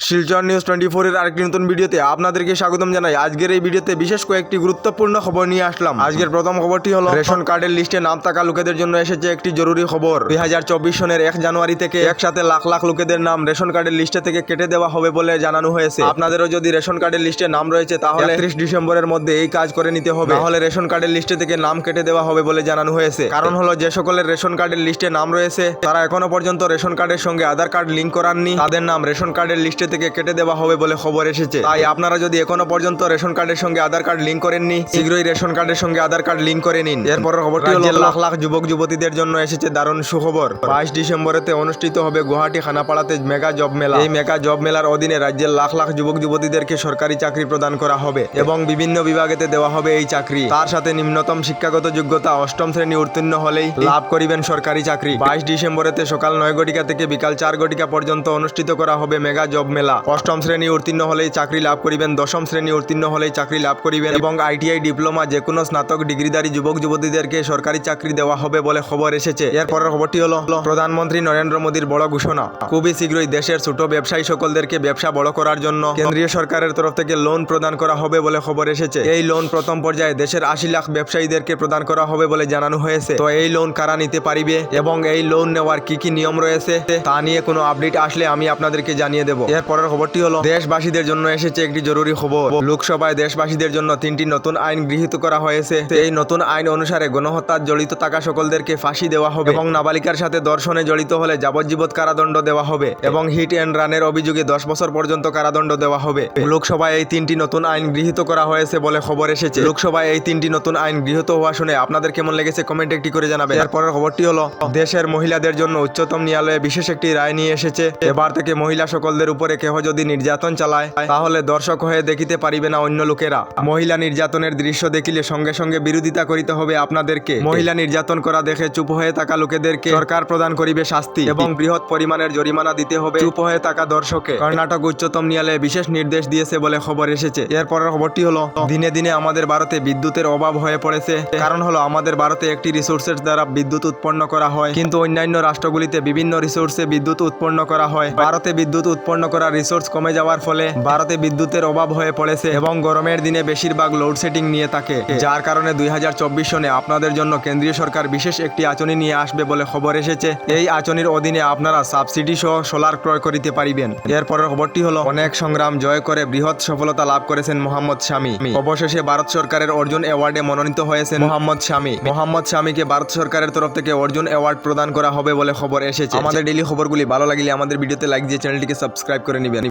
Silchar news 24 এর আরেকটি নতুন ভিডিওতে আপনাদেরকে স্বাগতম জানাই। আজকের এই ভিডিওতে বিশেষ কয়েকটি গুরুত্বপূর্ণ খবর নিয়ে আসলাম। আজকের প্রথম খবরটি হলো রেশন কার্ডের লিস্টে নাম থাকা লোকেদের জন্য এসেছে একটি জরুরি খবর। 2024 সনের 1 জানুয়ারি থেকে একসাথে লাখ লাখ লোকেদের নাম রেশন কার্ডের লিস্টে থেকে কেটে দেওয়া হবে বলে জানানো হয়েছে। আপনাদেরও যদি রেশন কার্ডের লিস্টে নাম রয়েছে তাহলে 31 ডিসেম্বরের মধ্যে এই কাজ করে নিতে হবে, তাহলে রেশন কার্ডের লিস্টে থেকে নাম কেটে দেওয়া হবে বলে জানানো হয়েছে। কারণ হলো যে সকলের রেশন কার্ডের লিস্টে নাম রয়েছে তারা এখনো পর্যন্ত রেশন কার্ডের সঙ্গে আধার কার্ড লিংক করাননি, তাদের নাম রেশন কার্ডের লিস্টে থেকে কেটে দেওয়া হবে বলে খবর এসেছে। তাই আপনারা যদি এখনো পর্যন্ত রেশন কার্ডের সঙ্গে আধার কার্ড লিংক করেননি, শীঘ্রই রেশন কার্ডের সঙ্গে আধার কার্ড লিংক করে নিন। এরপর খবরটি হলো লাখ লাখ যুবক যুবতীদের জন্য এসেছে দারুণ সুখবর। 22 ডিসেম্বরেতে অনুষ্ঠিত হবে গুয়াহাটি খানাপাড়াতে মেগা জব মেলা। এই মেগা জব মেলার অধীনে রাজ্যের লাখ লাখ যুবক যুবতীদেরকে সরকারি চাকরি প্রদান করা হবে এবং বিভিন্ন বিভাগেতে দেওয়া হবে এই চাকরি। তার সাথে নিম্নতম শিক্ষাগত যোগ্যতা 8ম শ্রেণী উত্তীর্ণ হলেই লাভ করিবেন সরকারি চাকরি। 22 ডিসেম্বরেতে সকাল 9 ঘটিকা থেকে বিকাল 4 ঘটিকা পর্যন্ত অনুষ্ঠিত করা হবে মেগা জব মেলা। 8ম শ্রেণী উত্তীর্ণ হলেই চাকরি লাভ করিবেন, 10ম শ্রেণী উত্তীর্ণ হলেই চাকরি লাভ করিবেন এবং আইটিআই ডিপ্লোমা যে কোনো স্নাতক ডিগ্রিধারী যুবক যুবতীদেরকে সরকারি চাকরি দেওয়া হবে বলে খবর এসেছে। এরপরের খবরটি হলো প্রধানমন্ত্রী নরেন্দ্র মোদীর বড় ঘোষণা। খুবই শীঘ্রই দেশের ছোট ব্যবসায়ী সকলদেরকে ব্যবসা বড় করার জন্য কেন্দ্রীয় সরকারের তরফ থেকে লোন প্রদান করা হবে বলে খবর এসেছে। এই লোন প্রথম পর্যায়ে দেশের 80 লাখ ব্যবসায়ীদেরকে প্রদান করা হবে বলে জানানো হয়েছে। তো এই লোন কারা নিতে পারিবে এবং এই লোন নেওয়ার কি কি নিয়ম রয়েছে তা নিয়ে কোনো আপডেট আসলে আমি আপনাদেরকে জানিয়ে দেব। এরপরের খবরটি হলো দেশবাসীদের জন্য এসেছে একটি জরুরি খবর। লোকসভায় দেশবাসীদের জন্য 3টি নতুন আইন গৃহীত করা হয়েছে। এই নতুন আইন অনুসারে গণহত্যার জড়িত থাকা সকলদেরকে ফাঁসি দেওয়া হবে এবং নাবালিকার সাথে ধর্ষণে জড়িত হলে যাবজ্জীবন কারাদণ্ড দেওয়া হবে এবং হিট এন্ড রানের অভিযোগে 10 বছর পর্যন্ত কারাদণ্ড দেওয়া হবে। লোকসভায় এই 3টি নতুন আইন গৃহীত করা হয়েছে বলে খবর এসেছে। লোকসভায় এই 3টি নতুন আইন গৃহীত হওয়া শুনে আপনাদের কেমন লেগেছে কমেন্টে একটি করে জানাবেন। এরপরের খবরটি হলো দেশের মহিলাদের জন্য উচ্চতম ন্যায়ালয়ে বিশেষ একটি রায় নিয়ে এসেছে। এবার থেকে মহিলা সকলদের উপরে কেহ যদি নির্যাতন চালায় তাহলে দর্শক হয়ে দেখিতে পারিবে না অন্য লোকেরা। মহিলা নির্যাতনের দৃশ্য দেখিলে সঙ্গে সঙ্গে বিরোধিতা করিতে হবে আপনাদেরকে। মহিলা নির্যাতন করা দেখে চুপ হয়ে থাকা লোকেদেরকে সরকার প্রদান করিবে শাস্তি এবং বৃহৎ পরিমাণের জরিমানা দিতে হবে চুপ হয়ে থাকা দর্শকে। কর্ণাটক উচ্চতম ন্যায়ালয়ে বিশেষ নির্দেশ দিয়েছে বলে খবর এসেছে। এরপরের খবরটি হলো দিনে দিনে আমাদের ভারতে বিদ্যুতের অভাব হয়ে পড়েছে। কারণ হলো আমাদের ভারতে একটি রিসোর্সের দ্বারা বিদ্যুৎ উৎপন্ন করা হয়, কিন্তু অন্যান্য রাষ্ট্রগুলিতে বিভিন্ন রিসোর্সে বিদ্যুৎ উৎপন্ন করা হয়। ভারতে বিদ্যুৎ উৎপন্ন করা রিসোর্স কমে যাওয়ার ফলে ভারতে বিদ্যুতের অভাব হয়ে পড়েছে এবং গরমের দিনে বেশিরভাগ লোডশেডিং নিয়ে থাকে, যার কারণে 2024 সনে আপনাদের জন্য কেন্দ্রীয় সরকার বিশেষ একটি আঁচনি নিয়ে আসবে বলে খবর এসেছে। এই আঁচনির অধীনে আপনারা সাবসিডি সহ সোলার ক্রয় করিতে পারিবেন। এরপরের খবরটি হলো অনেক সংগ্রাম জয় করে বৃহৎ সফলতা লাভ করেছেন মোহাম্মদ শামি। অবশেষে ভারত সরকারের অর্জুন অ্যাওয়ার্ডে মনোনীত হয়েছেন মোহাম্মদ শামি। মোহাম্মদ শামিকে ভারত সরকারের তরফ থেকে অর্জুন অ্যাওয়ার্ড প্রদান করা হবে বলে খবর এসেছে। আমাদের ডেইলি খবরগুলি ভালো লাগলে আমাদের ভিডিওতে লাইক দিয়ে চ্যানেলটিকে সাবস্ক্রাইব করে নেবেন।